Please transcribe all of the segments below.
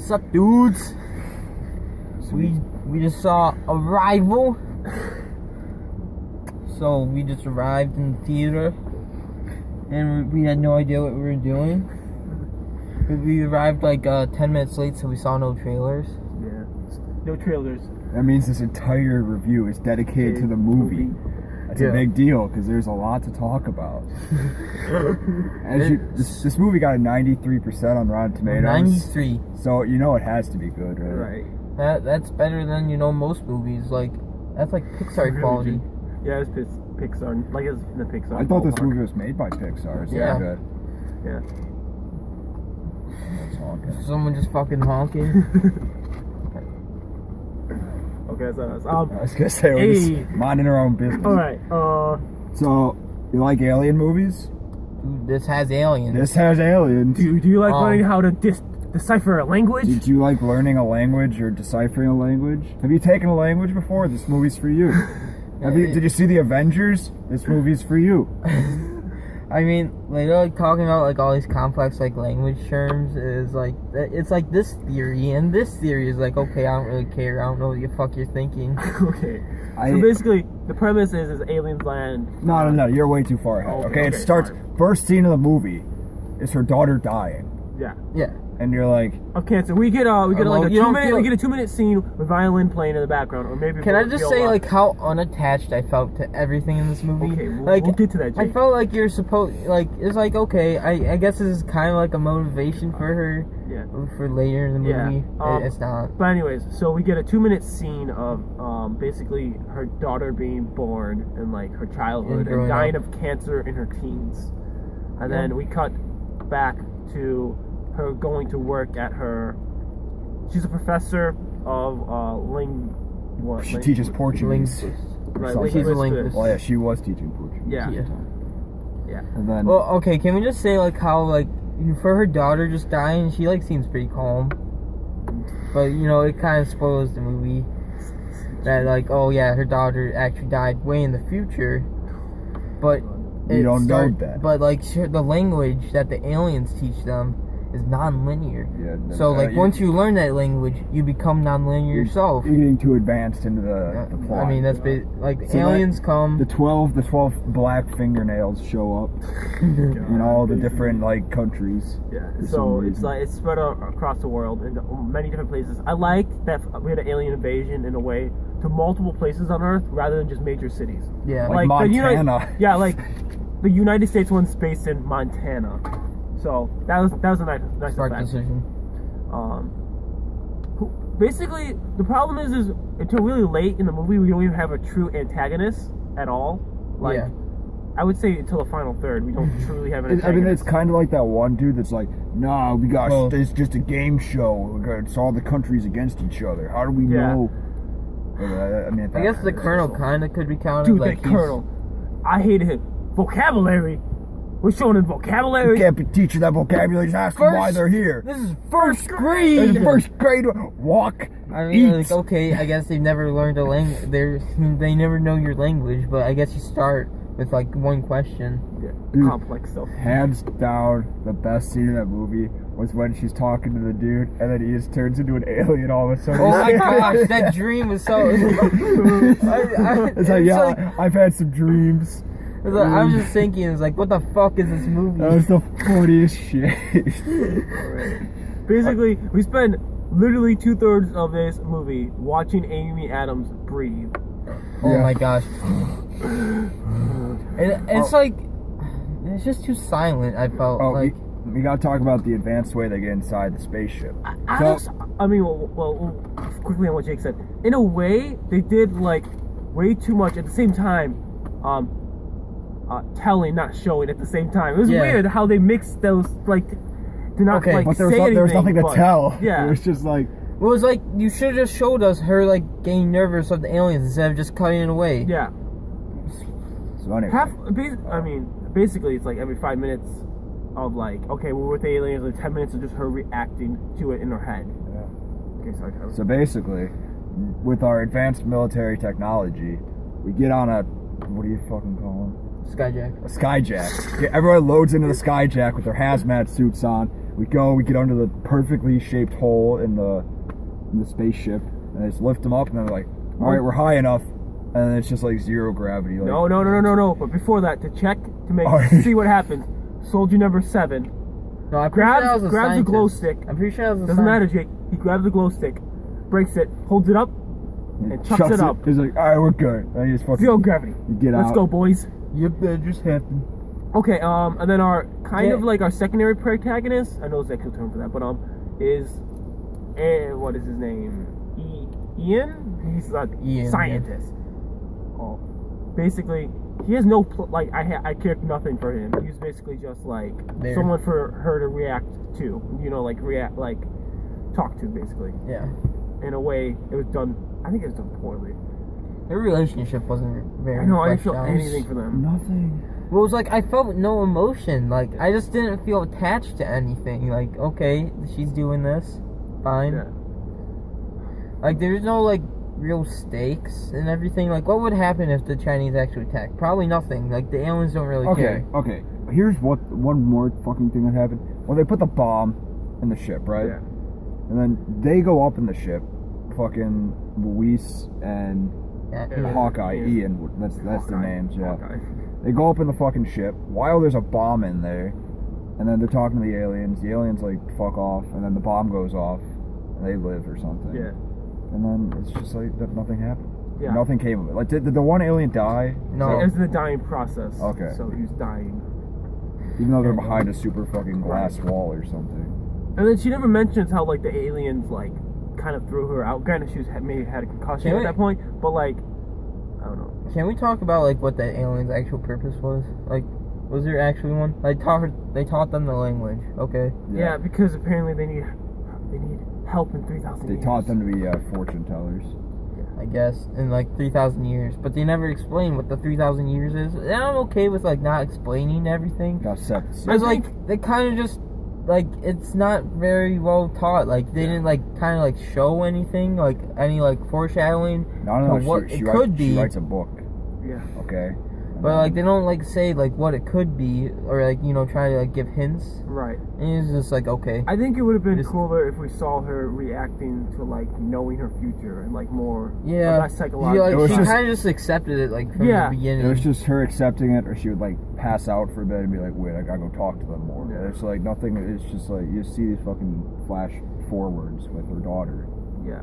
What's up, dudes? We just saw Arrival. So we just arrived in the theater, and we had no idea what we were doing. We arrived like 10 minutes late, so we saw no trailers. Yeah, no trailers. That means this entire review is dedicated to the movie. That's a big deal because there's a lot to talk about. This movie got a 93% on Rotten Tomatoes. 93. So you know it has to be good, right? Right. That's better than most movies. Like that's like Pixar quality. Yeah, it's Pixar. Like it's in the Pixar. I thought this movie was made by Pixar. It's Yeah. good. Yeah. Someone just fucking honking. Okay, so that's I was gonna say we're just minding our own business. All right. So you like alien movies? Dude, this has aliens. This has aliens. Do you like learning how to decipher a language? Did you like learning a language or deciphering a language? Have you taken a language before? This movie's for you. Did you see the Avengers? This movie's for you. I mean, like talking about like all these complex like language terms is like it's like this theory and this theory is like okay, I don't really care. I don't know what the fuck you're thinking. Okay. So basically, the premise is aliens land. No, you're way too far ahead. Okay, it starts. First scene of the movie is her daughter dying. Yeah. And you're like, okay, so we get like a 2-minute scene with violin playing in the background, or maybe. Can I just say like how unattached I felt to everything in this movie? Okay, we'll get to that. Jake. I felt like you're supposed it's like okay, I guess this is kind of like a motivation for her. Yeah. For later in the movie, it's not. But anyways, so we get a 2-minute scene of basically her daughter being born and like her childhood and dying of cancer in her teens, and then we cut back to her going to work at her. She's a professor of she teaches Portuguese. Right, she's a linguist. Well, yeah, she was teaching Portuguese. Yeah. And then, well, okay, can we just say like how like for her daughter just dying, she like seems pretty calm, but it kind of spoils the movie. That like, oh yeah, her daughter actually died way in the future, but you don't know that. But like the language that the aliens teach them is non-linear. Yeah. So like once you learn that language, you become non-linear yourself. You're getting too advanced into the plot. I mean that's like so aliens come. The 12 black fingernails show up in all the different like countries. Yeah. So it's like it's spread across the world in many different places. I like that we had an alien invasion in a way to multiple places on Earth rather than just major cities. Yeah. Like Montana. Like the United States one's based in Montana. So that was a nice smart decision. Basically, the problem is until really late in the movie, we don't even have a true antagonist at all. Like, I would say until the final third, we don't truly have an antagonist. I mean, it's kind of like that one dude that's like, nah, it's just a game show. It's all the countries against each other. How do we know? I mean, I guess the Colonel kind of could be counted. Dude, like Colonel. I hated him. Vocabulary. We're showing him vocabulary. You can't be teaching that vocabulary. Just ask them why they're here. This is first grade. This is first grade. Walk. I mean, eat. like, okay, I guess they've never learned a language. They never know your language, but I guess you start with like one question. Dude, complex stuff. Hands down, the best scene in that movie was when she's talking to the dude, and then he just turns into an alien all of a sudden. Oh my gosh, that dream was so. It's like, I've had some dreams. I was just thinking, it's like, what the fuck is this movie? That was the funniest shit. Basically, we spend literally 2/3 of this movie watching Amy Adams breathe. Oh my gosh. And it's like, it's just too silent, I felt. We gotta talk about the advanced way they get inside the spaceship. Quickly on what Jake said. In a way, they did like way too much at the same time. Telling, not showing at the same time. It was weird how they mixed those, like, to not but there was nothing to tell. Yeah. It was just like... It was like, you should have just showed us her, like, getting nervous of the aliens instead of just cutting it away. Yeah. So anyway. Basically, it's like every 5 minutes of, like, okay, we're with the aliens, like 10 minutes of just her reacting to it in her head. Yeah. Okay, sorry. So basically, with our advanced military technology, we get on a... What do you fucking call them? Skyjack. A Skyjack. Okay, everyone loads into the Skyjack with their hazmat suits on. We get under the perfectly shaped hole in the spaceship, and they just lift them up, and then they're like, all right, we're high enough, and then it's just like zero gravity. Like, No. But before that, to check see what happens. Soldier number 7 No, I grabs a glow stick. I'm pretty sure that was a Doesn't matter, Jake. He grabs the glow stick, breaks it, holds it up, and chucks it up. He's like, all right, we're good. And he just fucking Zero gravity. get out. Let's go, boys. Yep, that just happened. Okay, and then our our secondary protagonist, I know there's an actual term for that, but is what is his name? Ian? He's a scientist. Oh, basically, he has no I cared nothing for him. He was basically just like someone for her to react to, talk to, basically. Yeah. In a way, it was done. I think it was done poorly. Their relationship wasn't very. I know. I didn't feel anything for them. Nothing. Well, it was like I felt no emotion. Like I just didn't feel attached to anything. Like okay, she's doing this, fine. Yeah. Like there's no like real stakes and everything. Like what would happen if the Chinese actually attacked? Probably nothing. Like the aliens don't really care. Okay. Here's one more fucking thing that happened. Well, they put the bomb in the ship, right? Yeah. And then they go up in the ship, fucking Luis and Hawkeye, Ian. That's their names. Yeah. Hawkeye. They go up in the fucking ship while there's a bomb in there, and then they're talking to the aliens. The aliens like fuck off, and then the bomb goes off, and they live or something. Yeah. And then it's just like nothing happened. Yeah. Nothing came of it. Like, did the one alien die? No. It was in the dying process. Okay. So he was dying. Even though they're behind a super fucking glass wall or something. And then she never mentions how like the aliens like kind of threw her out. Granted, she maybe had a concussion at that point, but like I don't know. Can we talk about like what that alien's actual purpose was? Like, was there actually one? Like, they taught them the language. Okay. Yeah, because apparently they need help in 3,000 years. They taught them to be fortune tellers. I guess in like 3,000 years, but they never explain what the 3,000 years is. And I'm okay with like not explaining everything. Got set. It's like they kind of just like it's not very well taught. Like they didn't like kind of like show anything, like any like foreshadowing No. what it could be. She writes a book. Yeah. Okay. But like they don't like say like what it could be or like try to like give hints. Right. And it's just like okay. I think it would have been cooler if we saw her reacting to like knowing her future and like more. Yeah. Less psychological. Yeah, like, she kind of just accepted it like from the beginning. It was just her accepting it, or she would like pass out for a bit and be like, "Wait, I gotta go talk to them more." Yeah. It's like nothing. It's just like you see these fucking flash forwards with her daughter. Yeah.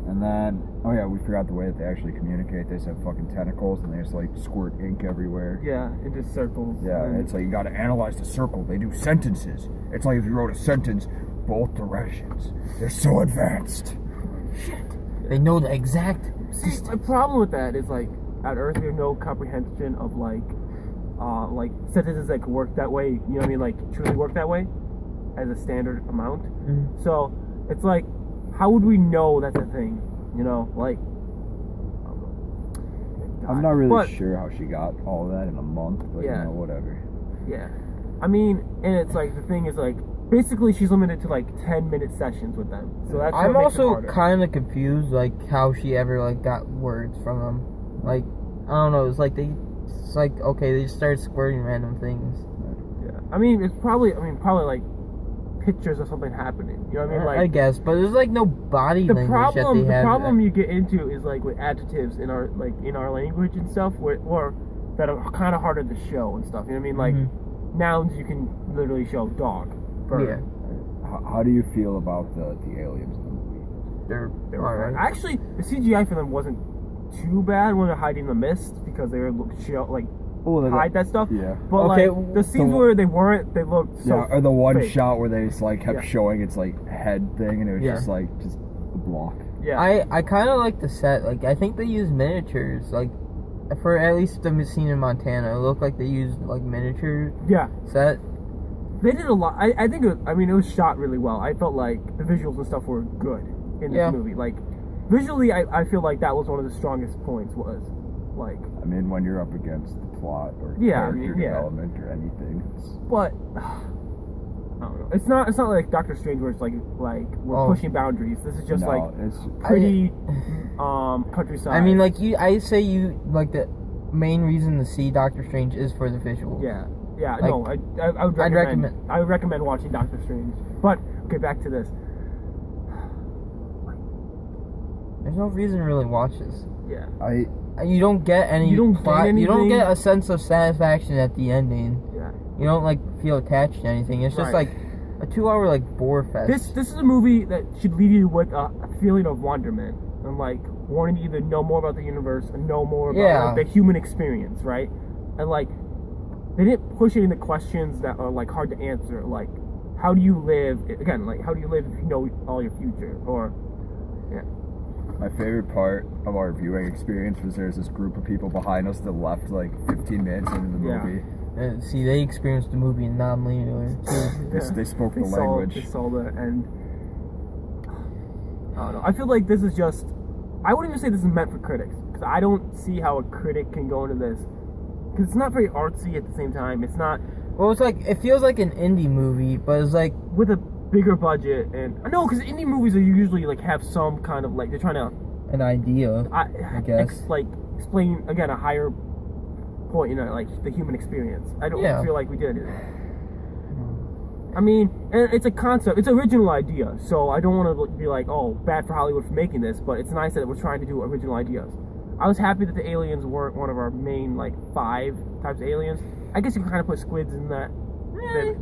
And then, we forgot the way that they actually communicate. They just have fucking tentacles, and they just like squirt ink everywhere. Yeah, into circles. Yeah, and it's like you gotta analyze the circle. They do sentences. It's like if you wrote a sentence, both directions. They're so advanced. Shit. They know the exact The problem with that is like at Earth we have no comprehension of like sentences that could work that way. You know what I mean? Like truly work that way as a standard amount. Mm-hmm. So it's like, how would we know that's a thing? You know, like. I'm not really sure how she got all of that in a month, but whatever. Yeah. I mean, and it's like, the thing is like, basically she's limited to like 10-minute sessions with them. So that's I'm also kind of confused, like, how she ever, like, got words from them. Like, I don't know, it's like okay, they just started squirting random things. Yeah. I mean, it's probably like, pictures of something happening. You know what I mean? Like, I guess, but there's like no body language that they have. The problem you get into is like with adjectives in our language and stuff, or that are kind of harder to show and stuff. You know what I mean? Like nouns, you can literally show dog, bird. Yeah. How do you feel about the aliens in the movie? They're alright. Actually, the CGI for them wasn't too bad when they're hiding the mist because they were hide that stuff. Yeah. But like the scenes where they weren't, they looked so or the one fake. shot where they just like kept showing its like head thing, and it was just a block. Yeah. I kind of like the set. Like I think they used miniatures. Like for at least the scene in Montana, it looked like they used like miniature. Set. They did a lot. I think it was shot really well. I felt like the visuals and stuff were good in this movie. Like visually, I feel like that was one of the strongest points. Was like. I mean, when you're up against the plot or character development or anything. But I don't know. It's not like Doctor Strange where it's like we're pushing boundaries. This is just it's pretty countryside. I mean, like I say the main reason to see Doctor Strange is for the visuals. Yeah. Yeah, Like, no, I would recommend. I would recommend watching Doctor Strange. But okay, back to this. There's no reason to really watch this. Yeah. You don't get any. You don't plot. get anything. You don't get a sense of satisfaction at the ending. Yeah. You don't like feel attached to anything. It's just like a 2-hour like bore fest. This is a movie that should leave you with a feeling of wonderment and like wanting to either know more about the universe and know more about like, the human experience, right? And like they didn't push any of the questions that are like hard to answer, like how do you live? Again, like how do you live if you know all your future? Or my favorite part of our viewing experience was there's this group of people behind us that left like 15 minutes into the movie. See, they experienced the movie in non-linear too. They spoke the language. They saw the end. I don't know. I feel like this is just. I wouldn't even say this is meant for critics because I don't see how a critic can go into this because it's not very artsy at the same time. It's not. Well, it's like it feels like an indie movie, but it's like with a bigger budget and no, because indie movies are usually like have some kind of like they're trying to an idea. I guess like explain again a higher point, like the human experience. I don't feel like we did it. I mean, and it's a concept, it's an original idea, so I don't want to be like, oh, bad for Hollywood for making this, but it's nice that we're trying to do original ideas. I was happy that the aliens weren't one of our main, like, 5 types of aliens. I guess you can kind of put squids in that.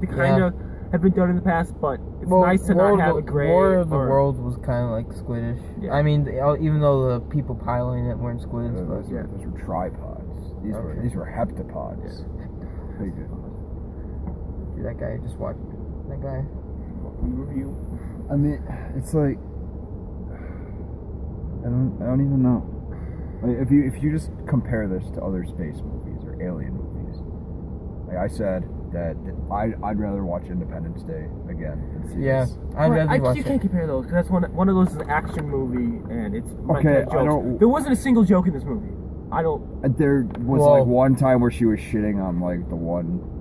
They kind of have been done in the past, but it's nice to not have a gray. War of the Worlds was kind of like squiddish. Yeah. I mean, even though the people piloting it weren't squids, those were tripods. These were heptapods. Yeah. Dude, that guy just watched. That guy. Review. I mean, it's like I don't even know. Like, if you just compare this to other space movies or alien movies, like I said that I'd rather watch Independence Day again than see this. I'd rather watch You can't compare those because that's one of those is an action movie and it's okay. There wasn't a single joke in this movie. There was like one time where she was shitting on like the one.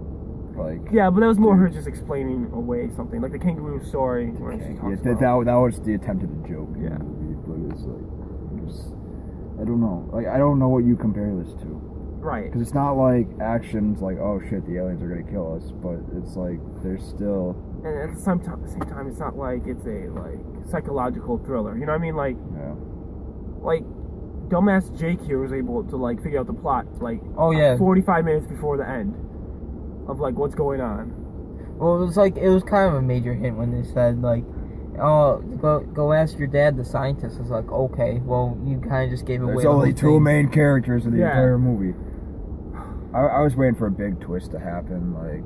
Yeah, but that was more her just explaining away something, like the kangaroo story. Where she talks about. That was the attempted joke. Yeah, but it's like, I don't know. Like, I don't know what you compare this to. Right. Because it's not like actions like, oh shit, the aliens are gonna kill us, but it's like there's still. And at the same time, it's not like it's a like psychological thriller. You know what I mean? Like, like dumbass Jake here was able to like figure out the plot like 45 minutes before the end. Of like what's going on. Well, it was kind of a major hint when they said like, "Oh, go ask your dad, the scientist." It's like, okay, well, you kind of just gave away. There's only 2 main characters in the entire movie. I was waiting for a big twist to happen, like,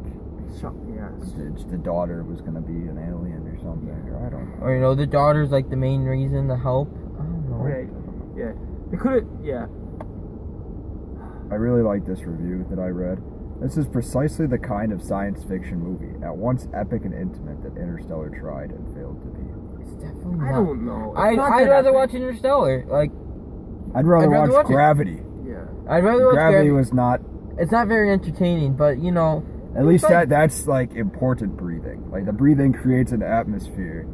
the daughter was gonna be an alien or something, or I don't know. Or the daughter's like the main reason to help. I don't know. Right. Yeah. They could have. Yeah. I really like this review that I read. This is precisely the kind of science fiction movie, at once epic and intimate, that Interstellar tried and failed to be. It's definitely not. I don't know. I'd rather watch Interstellar. Like, I'd rather watch Gravity. Yeah. I'd rather watch Gravity. was not. It's not very entertaining, but At least that's like important breathing. Like the breathing creates an atmosphere.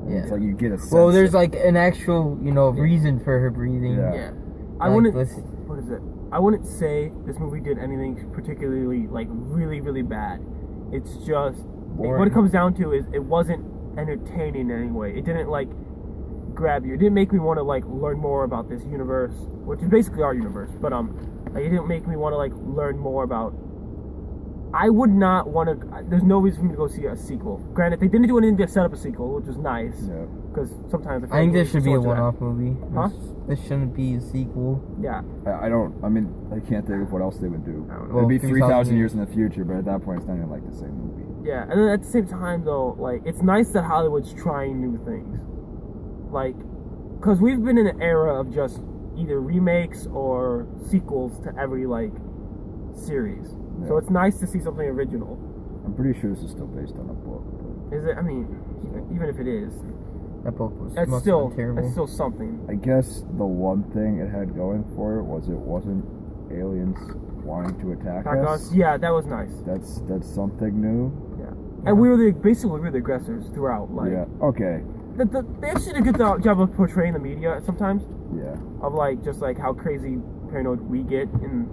Yeah. It's like you get a sense. Well, there's like an actual reason for her breathing. Yeah. I wouldn't. What is it? I wouldn't say this movie did anything particularly, like, really, really bad. It's just, what it comes down to is it wasn't entertaining in any way. It didn't, like, grab you. It didn't make me want to, like, learn more about this universe, which is basically our universe. But, like, it didn't make me want to, like, learn more about... I would not want to... There's no reason for me to go see a sequel. Granted, they didn't do anything to set up a sequel, which was nice. Yeah. Because sometimes... I think this should be a one-off movie. Huh? This shouldn't be a sequel. Yeah. I can't think of what else they would do. It'd be 3,000 years in the future, but at that point, it's not even like the same movie. Yeah, and then at the same time, though, like, it's nice that Hollywood's trying new things. Like, because we've been in an era of just either remakes or sequels to every, like, series. Yeah. So it's nice to see something original. I'm pretty sure this is still based on a book. But... Is it? I mean, even if it is... That book was terrible. It's still something. I guess the one thing it had going for it wasn't aliens wanting to attack us. Yeah, that was nice. That's something new. Yeah. And we were the aggressors throughout. Like, yeah. Okay. They actually did a good job of portraying the media sometimes. Yeah. Of like just like how crazy paranoid we get in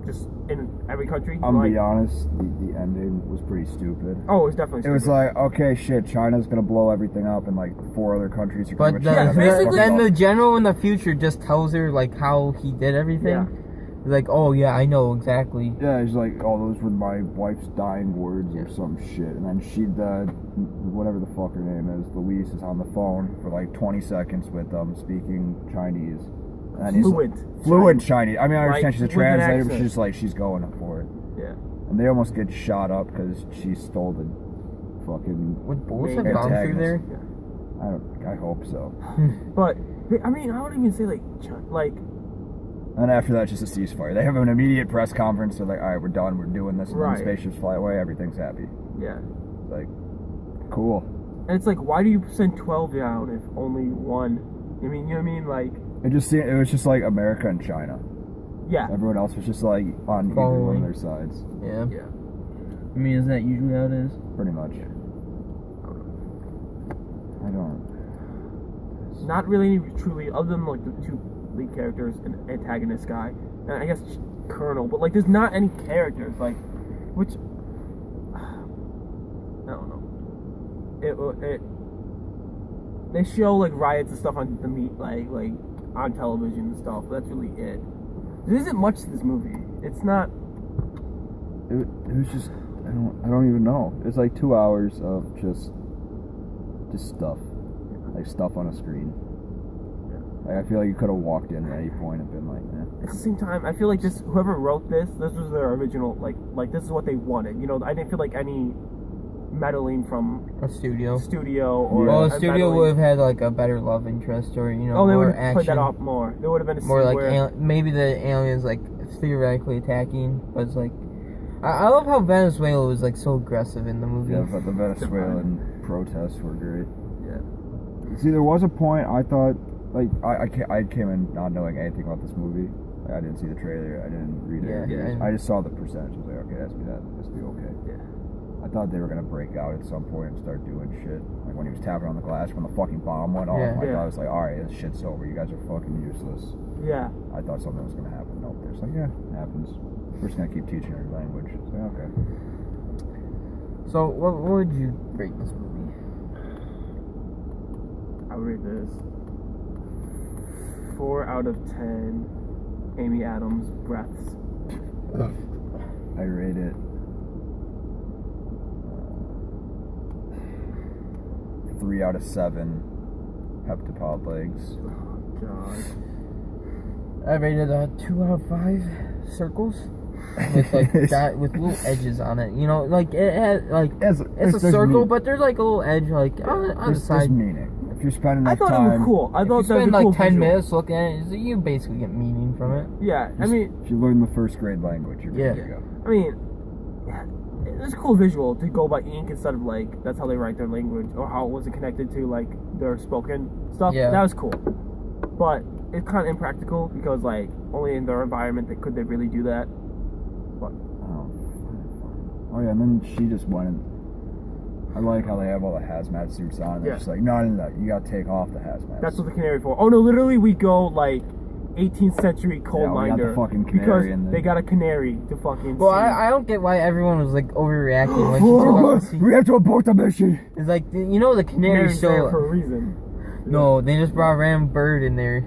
the just in every country. I'm gonna be honest, the ending was pretty stupid. Oh, it was definitely stupid. It was like, okay, shit, China's gonna blow everything up, and like 4 other countries are But then the general in the future just tells her like how he did everything. Yeah. Like, oh yeah, I know exactly. Yeah, he's like, oh, those were my wife's dying words or some shit. And then whatever the fuck her name is, Louise is on the phone for like 20 seconds with them speaking Chinese. And fluent Chinese. I mean, I understand she's a translator, but she's like, she's going for it. Yeah. And they almost get shot up because she stole the fucking. Would bullets have gone through there? Yeah. I hope so. But I mean, I wouldn't even say like. And after that, just a ceasefire. They have an immediate press conference. They're like, all right, we're done. We're doing this. And then the spaceships fly away. Everything's happy. Yeah. Like, cool. And it's like, why do you send 12 down if only one? I mean, you know what I mean? Like, it was just like America and China. Yeah. Everyone else was just like on either one of their sides. Yeah. Yeah. I mean, is that usually how it is? Pretty much. I don't. Not really truly, other than like the 2 lead characters and antagonist guy, and I guess Colonel, but like there's not any characters like, which I don't know. It they show like riots and stuff on the like on television and stuff. But that's really it. There isn't much to this movie. It's not. It was just I don't even know. It's like 2 hours of just stuff, like stuff on a screen. Like, I feel like you could have walked in at any point and been like, eh. At the same time, I feel like whoever wrote this was their original, like this is what they wanted. You know, I didn't feel like any meddling from a studio or well, a studio would have had like a better love interest or they more would have action. put that off more. There would have been a more scene like where maybe the aliens like theoretically attacking, but it's like I love how Venezuela was like so aggressive in the movie. Yeah, but the Venezuelan protests were great. Yeah. See, there was a point I thought. Like, I came in not knowing anything about this movie. Like, I didn't see the trailer. I didn't read it. Yeah. I just saw the percentage. I was like, okay, that's be okay. Yeah. I thought they were going to break out at some point and start doing shit. Like, when he was tapping on the glass when the fucking bomb went off, I thought it was like, alright, this shit's over. You guys are fucking useless. Yeah. I thought something was going to happen. Nope. They're just like, yeah, it happens. We're just going to keep teaching her language. So, okay. So, what would you rate this movie? I would rate this 4 out of 10 Amy Adams breaths. I rate it 3 out of 7 heptapod legs. Oh god. I rated 2 out of 5 circles with like with little edges on it. You know, like it has like it's a circle, but there's like a little edge like on the side. There's meaning. If you're spending I thought it was cool. I thought if you spend like cool 10 visual. minutes looking at it, you basically get meaning from it. Yeah, I mean, if you learn the first grade language, you're good to go. I mean, yeah, it's a cool visual to go by ink instead of like that's how they write their language or how it wasn't connected to like their spoken stuff. Yeah. That was cool, but it's kind of impractical because like only in their environment could they really do that. But oh yeah, and then she just went and. I like how they have all the hazmat suits on. They're just like, no, you gotta take off the hazmat. That's what the canary for. Oh no, literally we go like 18th century coal miner the fucking because in there. they got a canary to fucking. Well, I don't get why everyone was like overreacting when she took off. We have to abort the mission. It's like the canary's there so for a reason. No, they just brought a random bird in there.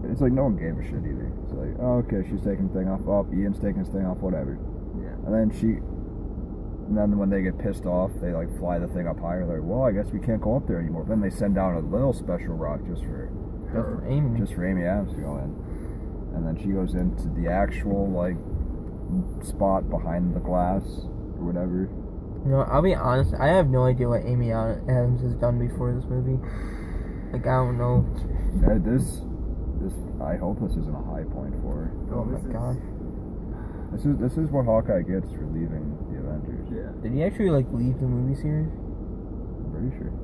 It's like no one gave a shit either. It's like, oh, okay, she's taking the thing off. Oh, Ian's taking his thing off. Whatever. Yeah. And then when they get pissed off, they like fly the thing up higher. They're like, well, I guess we can't go up there anymore. Then they send down a little special rock just for Amy. Just for Amy Adams to go in. And then she goes into the actual like spot behind the glass or whatever. You know, I'll be honest. I have no idea what Amy Adams has done before this movie. Like I don't know. This. I hope this isn't a high point for her. Oh my god. This is what Hawkeye gets for leaving the Avengers. Yeah. Did he actually like leave the movie series? I'm pretty sure.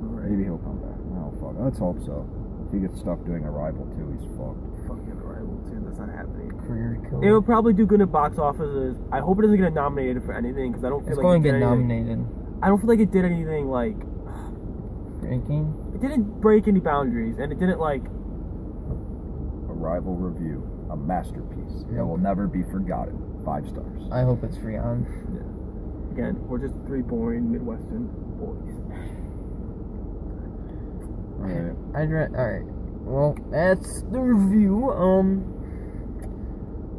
Right. Maybe he'll come back. Oh fuck. Let's hope so. If he gets stuck doing Arrival 2, he's fucked. Fucking Arrival 2, that's not happening. Career killer. It will probably do good at box offices. I hope it doesn't get nominated for anything because I don't feel it's like going it to did get anything. nominated. I don't feel like it did anything like. Ranking? It didn't break any boundaries, and it didn't like. Arrival review. a masterpiece that will never be forgotten. 5 stars. I hope it's free on. Yeah. Again, we're just 3 boring Midwestern boys. Alright. Alright. Well, that's the review.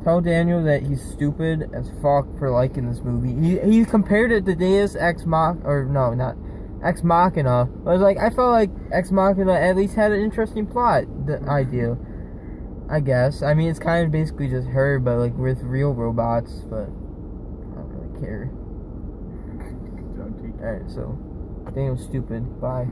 Tell Daniel that he's stupid as fuck for liking this movie. He compared it to Deus Ex Machina, or no, not Ex Machina. I was like, I felt like Ex Machina at least had an interesting plot, the idea. I guess. I mean, it's kind of basically just her, but like with real robots, but I don't really care. Alright, so Daniel's stupid. Bye.